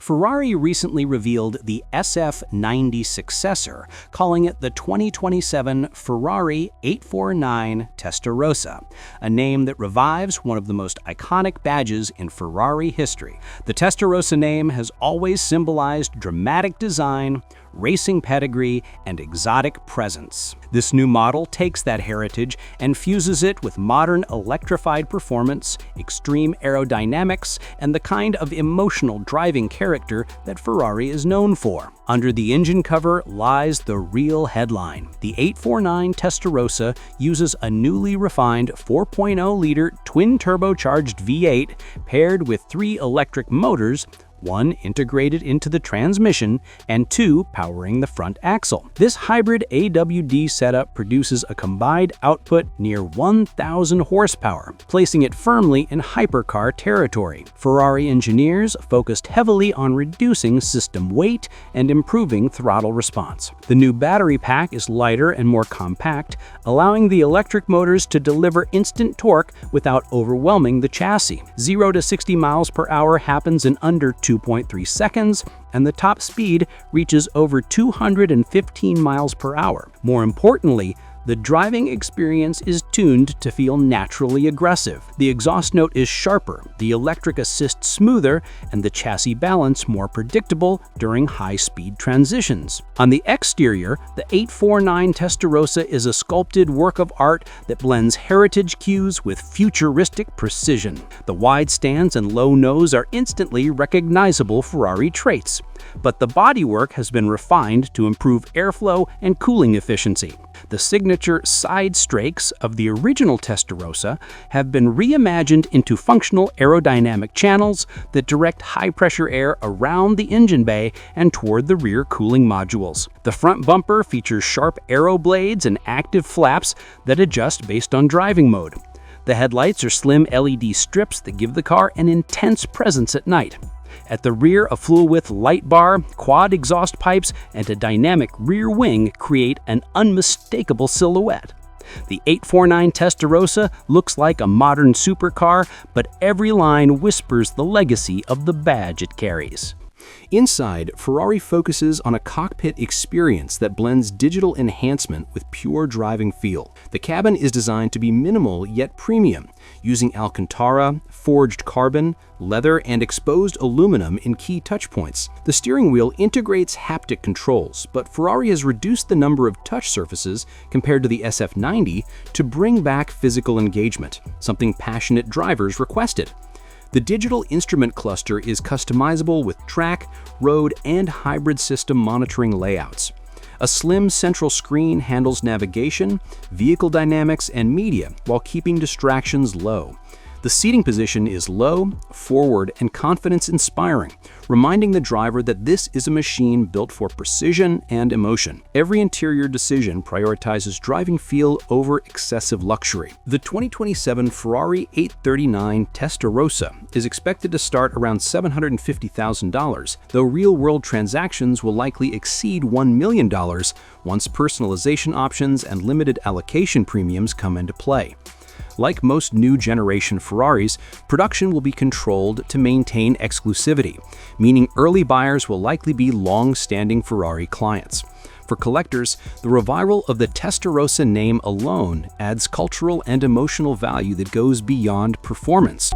Ferrari recently revealed the SF90 successor, calling it the 2027 Ferrari 849 Testarossa, a name that revives one of the most iconic badges in Ferrari history. The Testarossa name has always symbolized dramatic design, racing pedigree, and exotic presence. This new model takes that heritage and fuses it with modern electrified performance, extreme aerodynamics, and the kind of emotional driving character that Ferrari is known for. Under the engine cover lies the real headline. The 849 Testarossa uses a newly refined 4.0-liter twin-turbocharged V8 paired with 3 electric motors, 1 integrated into the transmission, and 2 powering the front axle. This hybrid AWD setup produces a combined output near 1,000 horsepower, placing it firmly in hypercar territory. Ferrari engineers focused heavily on reducing system weight and improving throttle response. The new battery pack is lighter and more compact, allowing the electric motors to deliver instant torque without overwhelming the chassis. 0 to 60 miles per hour happens in under 2.3 seconds, and the top speed reaches over 215 miles per hour. More importantly, the driving experience is tuned to feel naturally aggressive. The exhaust note is sharper, the electric assist smoother, and the chassis balance more predictable during high-speed transitions. On the exterior, the 849 Testarossa is a sculpted work of art that blends heritage cues with futuristic precision. The wide stands and low nose are instantly recognizable Ferrari traits, but the bodywork has been refined to improve airflow and cooling efficiency. The signature side strakes of the original Testarossa have been reimagined into functional aerodynamic channels that direct high-pressure air around the engine bay and toward the rear cooling modules. The front bumper features sharp aero blades and active flaps that adjust based on driving mode. The headlights are slim LED strips that give the car an intense presence at night. At the rear, a full-width light bar, quad exhaust pipes, and a dynamic rear wing create an unmistakable silhouette. The 849 Testarossa looks like a modern supercar, but every line whispers the legacy of the badge it carries. Inside, Ferrari focuses on a cockpit experience that blends digital enhancement with pure driving feel. The cabin is designed to be minimal yet premium, using Alcantara, forged carbon, leather, and exposed aluminum in key touchpoints. The steering wheel integrates haptic controls, but Ferrari has reduced the number of touch surfaces compared to the SF90 to bring back physical engagement, something passionate drivers requested. The digital instrument cluster is customizable with track, road, and hybrid system monitoring layouts. A slim central screen handles navigation, vehicle dynamics, and media while keeping distractions low. The seating position is low, forward, and confidence-inspiring, reminding the driver that this is a machine built for precision and emotion. Every interior decision prioritizes driving feel over excessive luxury. The 2027 Ferrari 839 Testarossa is expected to start around $750,000, though real-world transactions will likely exceed $1 million once personalization options and limited allocation premiums come into play. Like most new generation Ferraris, production will be controlled to maintain exclusivity, meaning early buyers will likely be long-standing Ferrari clients. For collectors, the revival of the Testarossa name alone adds cultural and emotional value that goes beyond performance.